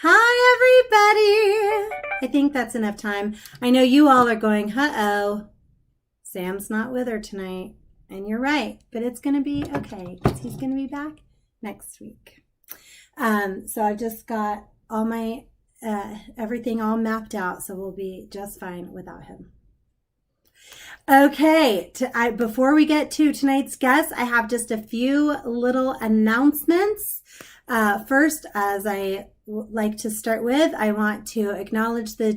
Hi, everybody. I think that's enough time. I know you all are going, uh-oh, Sam's not with her tonight. And you're right, but it's going to be okay because he's going to be back next week. So I've just got all my everything all mapped out, so we'll be just fine without him. Okay, before we get to tonight's guest, I have just a few little announcements. First, as I like to start with, I want to acknowledge the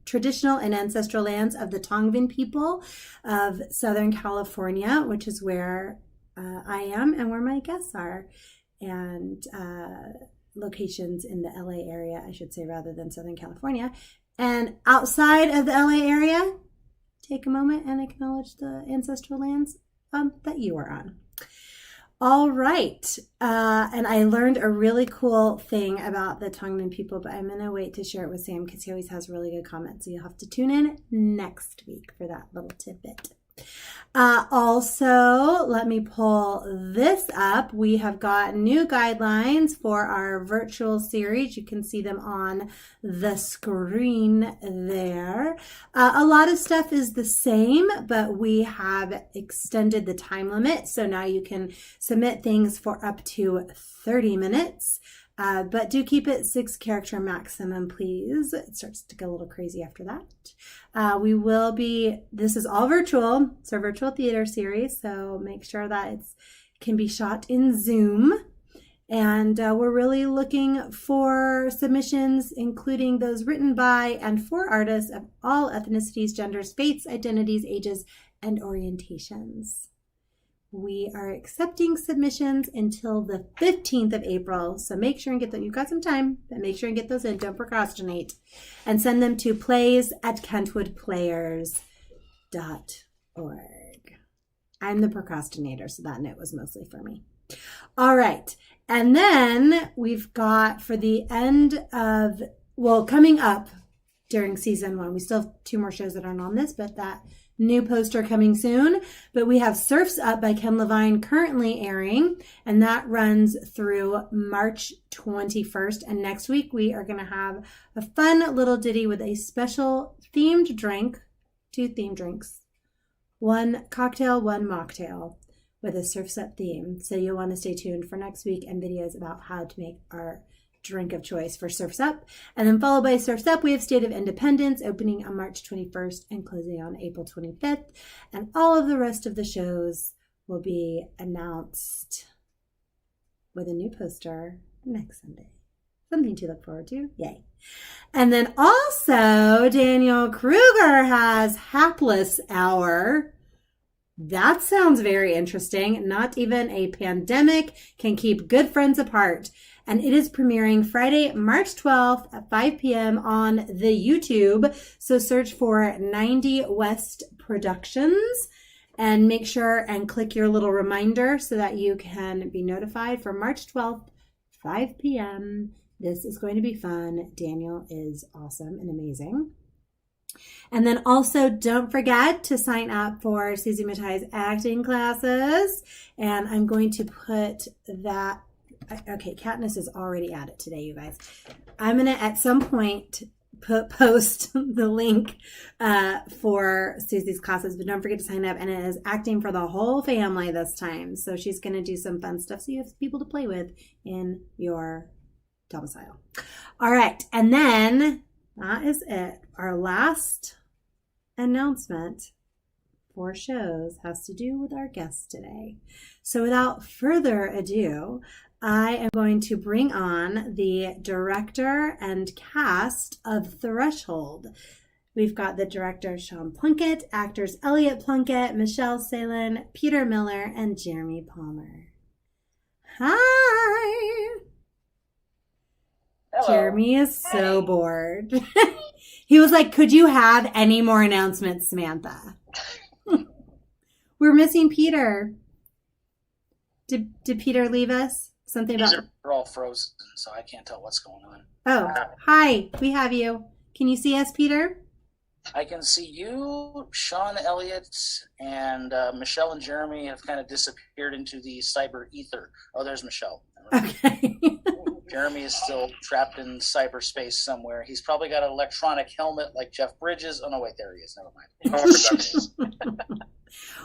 traditional and ancestral lands of the Tongvan people of Southern California, which is where I am and where my guests are, and locations in the LA area, I should say, rather than Southern California. And outside of the LA area, take a moment and acknowledge the ancestral lands that you are on. All right. And I learned a really cool thing about the Tongvan people, but I'm going to wait to share it with Sam because he always has really good comments. So you'll have to tune in next week for that little tidbit. Also, let me pull this up. We have got new guidelines for our virtual series. You can see them on the screen there. A lot of stuff is the same, but we have extended the time limit. So now you can submit things for up to 30 minutes. But do keep it 6-character maximum, please. It starts to get a little crazy after that. This is all virtual. It's our virtual theater series, so make sure that it can be shot in Zoom. And we're really looking for submissions, including those written by and for artists of all ethnicities, genders, faiths, identities, ages, and orientations. We are accepting submissions until the 15th of April. So make sure and get them. You've got some time, but make sure and get those in. Don't procrastinate. And send them to plays@kentwoodplayers.org. I'm the procrastinator, so that note was mostly for me. All right. And then we've got for the coming up during season 1, we still have 2 more shows that aren't on this, but that new poster coming soon. But we have Surf's Up by Ken Levine currently airing, and that runs through March 21st. And next week we are going to have a fun little ditty with a special themed drink, 2 themed drinks, 1 cocktail, 1 mocktail with a Surf's Up theme. So you'll want to stay tuned for next week and videos about how to make our drink of choice for Surf's Up. And then followed by Surf's Up, we have State of Independence opening on March 21st and closing on April 25th. And all of the rest of the shows will be announced with a new poster next Sunday. Something to look forward to. Yay. And then also Daniel Kruger has Hapless Hour. That sounds very interesting. Not even a pandemic can keep good friends apart. And it is premiering Friday, March 12th at 5 p.m. on the YouTube. So search for 90 West Productions and make sure and click your little reminder so that you can be notified for March 12th, 5 p.m. This is going to be fun. Daniel is awesome and amazing. And then also don't forget to sign up for Susie Mattai's acting classes. And I'm going to put that. Okay, Katniss is already at it today, you guys. I'm going to, at some point, post the link for Susie's classes, but don't forget to sign up. And it is acting for the whole family this time. So she's going to do some fun stuff so you have people to play with in your domicile. All right, and then that is it. Our last announcement for shows has to do with our guests today. So without further ado, I am going to bring on the director and cast of Threshold. We've got the director, Sean Plunkett, actors Elliot Plunkett, Michelle Salin, Peter Miller, and Jeremy Palmer. Hi! Hello. Jeremy is so bored. He was like, could you have any more announcements, Samantha? We're missing Peter. Did Peter leave us? Something about... They're all frozen, so I can't tell what's going on. Oh, hi. We have you. Can you see us, Peter? I can see you, Sean Elliott, and Michelle and Jeremy have kind of disappeared into the cyber ether. Oh, there's Michelle. Okay. Jeremy is still trapped in cyberspace somewhere. He's probably got an electronic helmet like Jeff Bridges. Oh, no, wait, there he is. Never mind.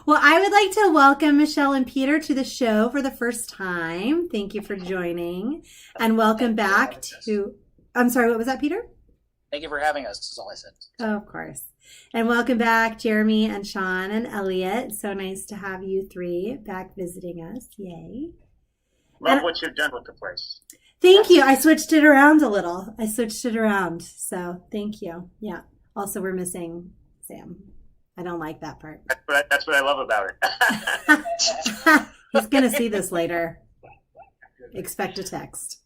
Well, I would like to welcome Michelle and Peter to the show for the first time. Thank you for joining. And welcome back to... I'm sorry, what was that, Peter? Thank you for having us, is all I said. Oh, of course. And welcome back, Jeremy and Sean and Elliot. So nice to have you three back visiting us. Yay. Love what you've done with the place. Thank you. I switched it around a little. So thank you. Yeah. Also, we're missing Sam. I don't like that part. That's what I love about it. He's going to see this later. Expect a text.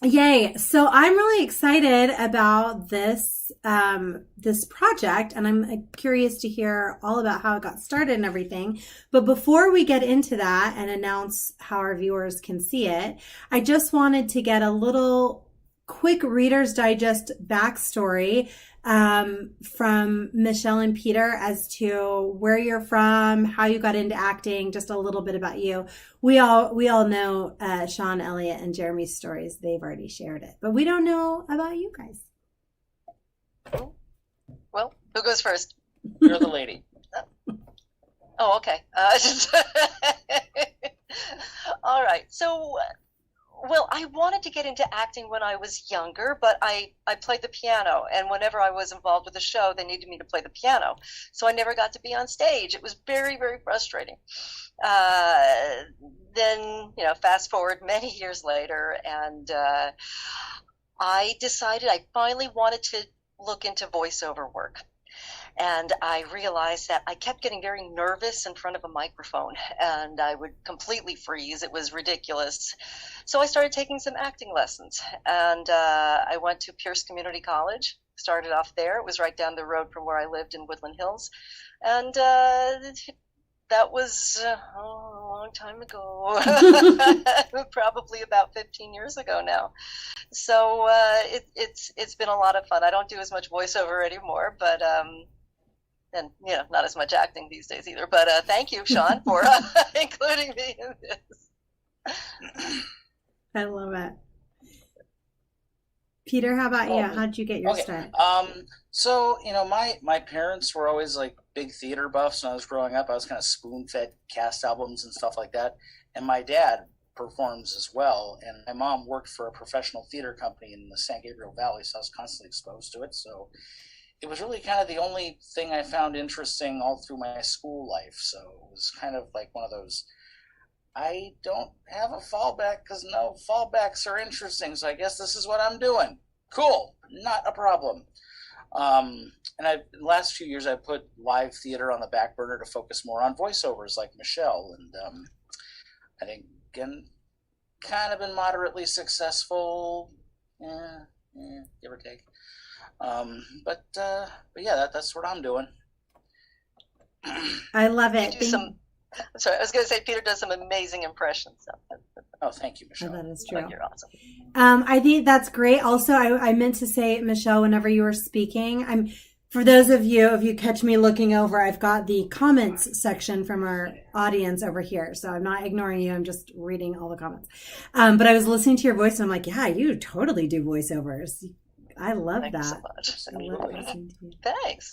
Yay. So I'm really excited about this project, and I'm curious to hear all about how it got started and everything. But before we get into that and announce how our viewers can see it, I just wanted to get a little quick Reader's Digest backstory from Michelle and Peter as to where you're from, how you got into acting, just a little bit about you. We all know Sean, Elliot, and Jeremy's stories. They've already shared it, but we don't know about you guys. Well, who goes first? You're the lady. Oh, okay. All right. So, well, I wanted to get into acting when I was younger, but I played the piano, and whenever I was involved with a show, they needed me to play the piano. So I never got to be on stage. It was very, very frustrating. Then, fast forward many years later, and I decided I finally wanted to look into voiceover work. And I realized that I kept getting very nervous in front of a microphone, and I would completely freeze. It was ridiculous. So I started taking some acting lessons, and I went to Pierce Community College, started off there. It was right down the road from where I lived in Woodland Hills. And that was a long time ago, probably about 15 years ago now. So it's been a lot of fun. I don't do as much voiceover anymore, but and not as much acting these days either. But thank you, Sean, for including me in this. I love it. Peter, how about you? How did you get your start? So, my parents were always like big theater buffs when I was growing up. I was kind of spoon-fed cast albums and stuff like that. And my dad performs as well. And my mom worked for a professional theater company in the San Gabriel Valley, so I was constantly exposed to it. So it was really kind of the only thing I found interesting all through my school life. So it was kind of like one of those, I don't have a fallback because no fallbacks are interesting, so I guess this is what I'm doing. Cool, not a problem. And in the last few years, I put live theater on the back burner to focus more on voiceovers like Michelle. And I think, again, kind of been moderately successful, give or take. But yeah, that's what I'm doing. I love it. I'm sorry, I was going to say Peter does some amazing impressions. So. Oh, thank you, Michelle. Oh, that is true. You're awesome. I think that's great. Also, I meant to say, Michelle, whenever you were speaking, for those of you, if you catch me looking over, I've got the comments section from our audience over here. So I'm not ignoring you. I'm just reading all the comments. But I was listening to your voice and I'm like, yeah, you totally do voiceovers. I love Thanks that. so much. I love listening to you. Thanks.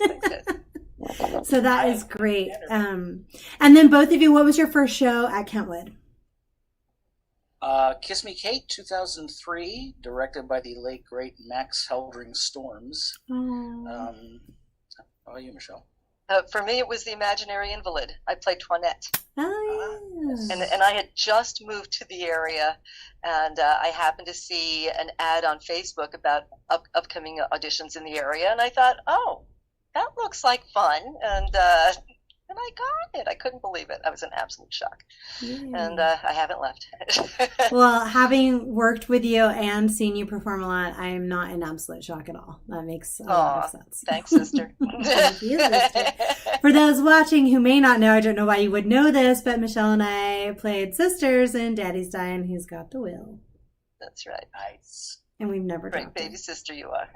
So that is great. And then both of you, what was your first show at Kentwood? Kiss Me Kate, 2003, directed by the late, great Max Heldring Storms. How about you, Michelle? For me, it was The Imaginary Invalid. I played Toinette. Oh, yes. And I had just moved to the area, and I happened to see an ad on Facebook about upcoming auditions in the area, and I thought, oh, that looks like fun, and I got it. I couldn't believe it. I was in absolute shock, and I haven't left. Well, having worked with you and seen you perform a lot, I am not in absolute shock at all. That makes a lot of sense. Thanks, sister. Thank you, sister. For those watching who may not know, I don't know why you would know this, but Michelle and I played sisters in Daddy's Dying, Who's Got the Will. That's right. Nice. And we've never Great dropped baby it. sister you are.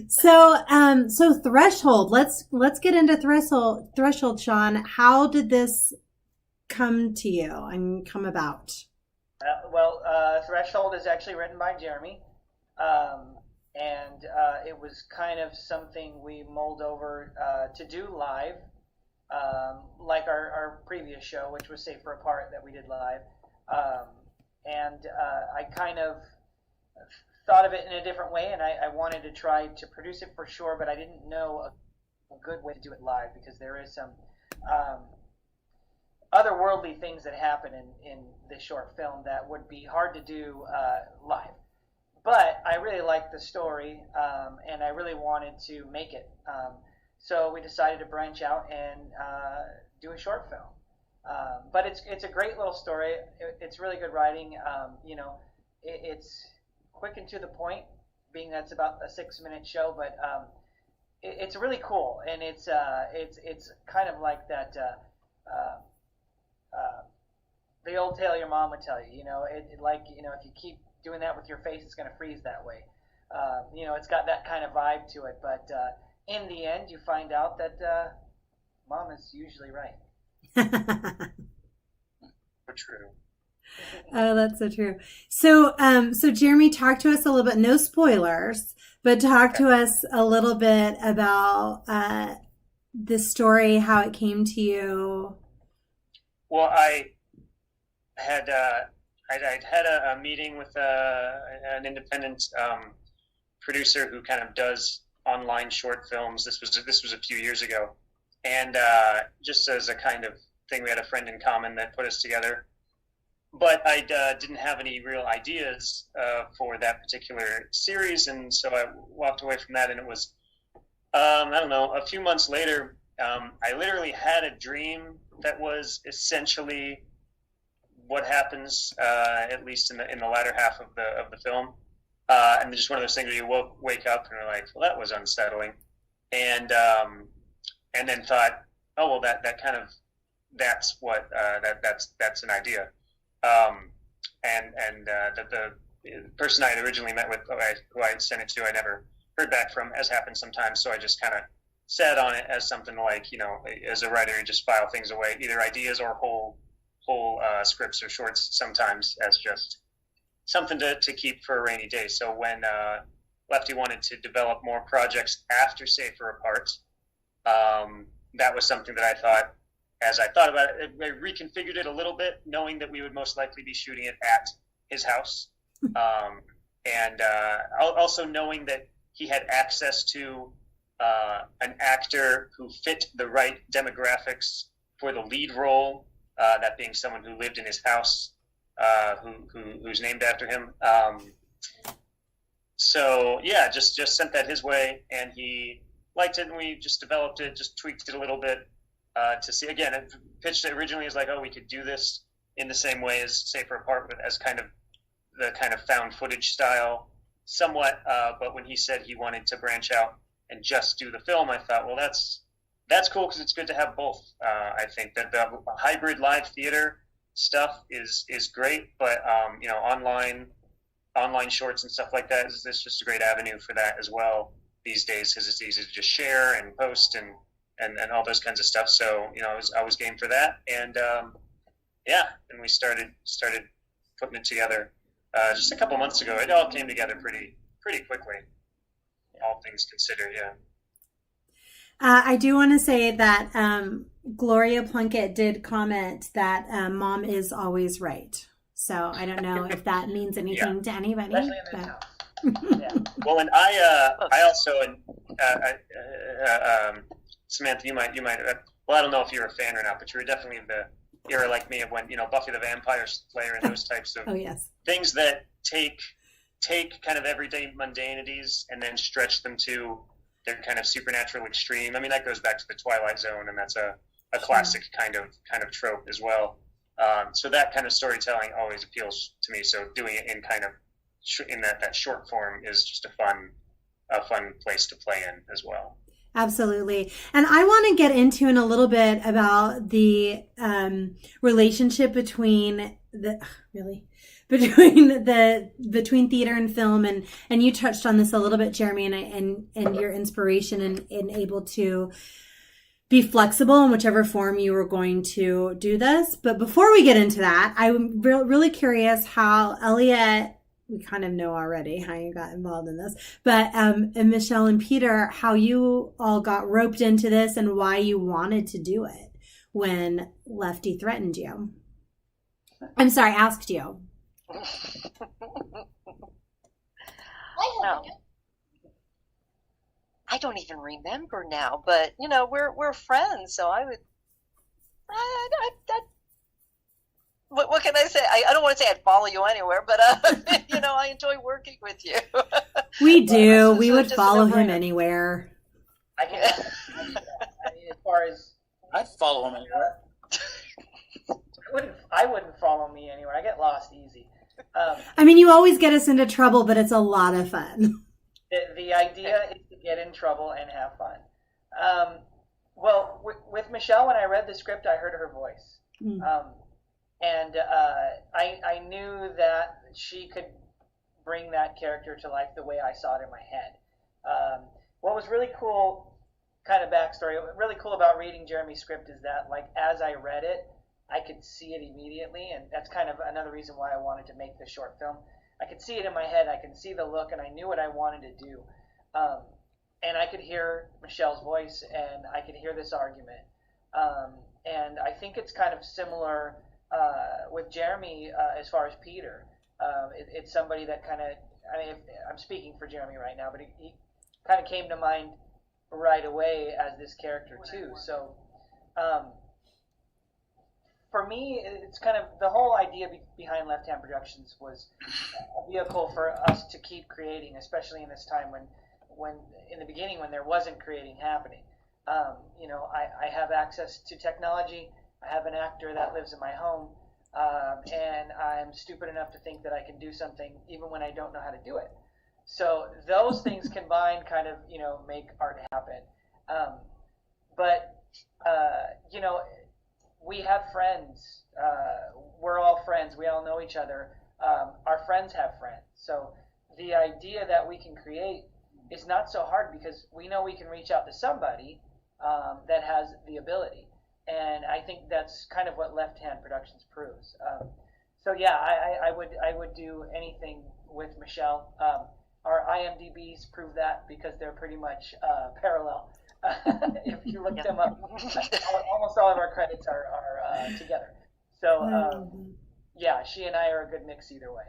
So Threshold. Let's get into Threshold, Sean. How did this come to you and come about? Threshold is actually written by Jeremy, and it was kind of something we mulled over to do live, like our previous show, which was Safer Apart, that we did live. I kind of thought of it in a different way, and I wanted to try to produce it for sure, but I didn't know a good way to do it live, because there is some otherworldly things that happen in this short film that would be hard to do live. But I really liked the story, and I really wanted to make it. So we decided to branch out and do a short film. But it's a great little story. It's really good writing. It's quick and to the point, being that's about a 6-minute show. But it's really cool, and it's kind of like that. The old tale your mom would tell you. If you keep doing that with your face, it's going to freeze that way. It's got that kind of vibe to it. But in the end, you find out that mom is usually right. True. Oh, that's so true. So, Jeremy, talk to us a little bit, no spoilers, but talk to us a little bit about the story, how it came to you. Well, I'd had a meeting with an independent producer who kind of does online short films. This was a few years ago, and just as a kind of thing, we had a friend in common that put us together. But I didn't have any real ideas for that particular series, and so I walked away from that. And it was, I don't know, a few months later, I literally had a dream that was essentially what happens, at least in the latter half of the film, and just one of those things where you wake up and you're like, well, that was unsettling, and then thought, oh well, that's what that's an idea, and the person I had originally met with, who I sent it to, I never heard back from, as happens sometimes. So I just kind of sat on it as something like, as a writer, you just file things away, either ideas or whole scripts or shorts, sometimes as just something to keep for a rainy day. So when Lefty wanted to develop more projects after Safer Apart, that was something that I thought, as I thought about it, I reconfigured it a little bit, knowing that we would most likely be shooting it at his house, and also knowing that he had access to an actor who fit the right demographics for the lead role, that being someone who lived in his house, who's named after him. So yeah, just sent that his way, and he liked it, and we just developed it, just tweaked it a little bit to see. Again, it pitched it originally as like, oh, we could do this in the same way as Safer Apart, but as kind of the kind of found footage style, somewhat. But when he said he wanted to branch out and just do the film, I thought, well, that's cool, because it's good to have both. I think that the hybrid live theater stuff is great, but online shorts and stuff like that is just a great avenue for that as well these days, because it's easy to just share and post and all those kinds of stuff. So I was game for that, and and we started putting it together just a couple months ago. It all came together pretty quickly, all things considered. Yeah. I do want to say that Gloria Plunkett did comment that mom is always right. So I don't know if that means anything to anybody. Especially in this house. Yeah. Well, and I also, Samantha, you might. Well, I don't know if you're a fan or not, but you were definitely in the era like me of when Buffy the Vampire Slayer and those types of things that take kind of everyday mundanities and then stretch them to their kind of supernatural extreme. I mean, that goes back to the Twilight Zone, and that's a classic kind of trope as well. So that kind of storytelling always appeals to me. So doing it in kind of in that short form is just a fun place to play in as well. Absolutely. And I want to get into in a little bit about the relationship between between theater and film, and you touched on this a little bit, Jeremy, and your inspiration and able to be flexible in whichever form you were going to do this. But before we get into that, I'm really curious how Elliot, we kind of know already how you got involved in this, but and Michelle and Peter, how you all got roped into this and why you wanted to do it when Lefty threatened you. I'm sorry, asked you. No. I don't even remember now, but you know, we're friends, so I would. What can I say? I don't want to say I'd follow you anywhere, but you know, I enjoy working with you. We do. We would just a follow him no-brainer. anywhere. I can. I mean, as far as I'd follow him anywhere. I wouldn't follow me anywhere. I get lost easy. I mean, you always get us into trouble, but it's a lot of fun. The idea is to get in trouble and have fun. Well, with Michelle, when I read the script, I heard her voice. And I knew that she could bring that character to life the way I saw it in my head. What was really cool, kind of backstory, really cool about reading Jeremy's script is that, like, as I read it, I could see it immediately, and that's kind of another reason why I wanted to make this short film. I could see it in my head, I could see the look, and I knew what I wanted to do. And I could hear Michelle's voice, and I could hear this argument. And I think it's kind of similar with Jeremy as far as Peter. It's somebody that kind of, I mean, I'm speaking for Jeremy right now, but he kind of came to mind right away as this character too. So for me, it's kind of the whole idea behind Left Hand Productions was a vehicle for us to keep creating, especially in this time when in the beginning when there wasn't creating happening. You know, I have access to technology. I have an actor that lives in my home, and I'm stupid enough to think that I can do something even when I don't know how to do it. So those things combined kind of, you know, make art happen. But you know, we have friends. We're all friends. We all know each other. Our friends have friends. So the idea that we can create is not so hard because we know we can reach out to somebody that has the ability. And I think that's kind of what Left Hand Productions proves. So yeah, I would do anything with Michelle. Our IMDb's prove that because they're pretty much parallel. If you look them up, almost all of our credits are together. So yeah, she and I are a good mix either way.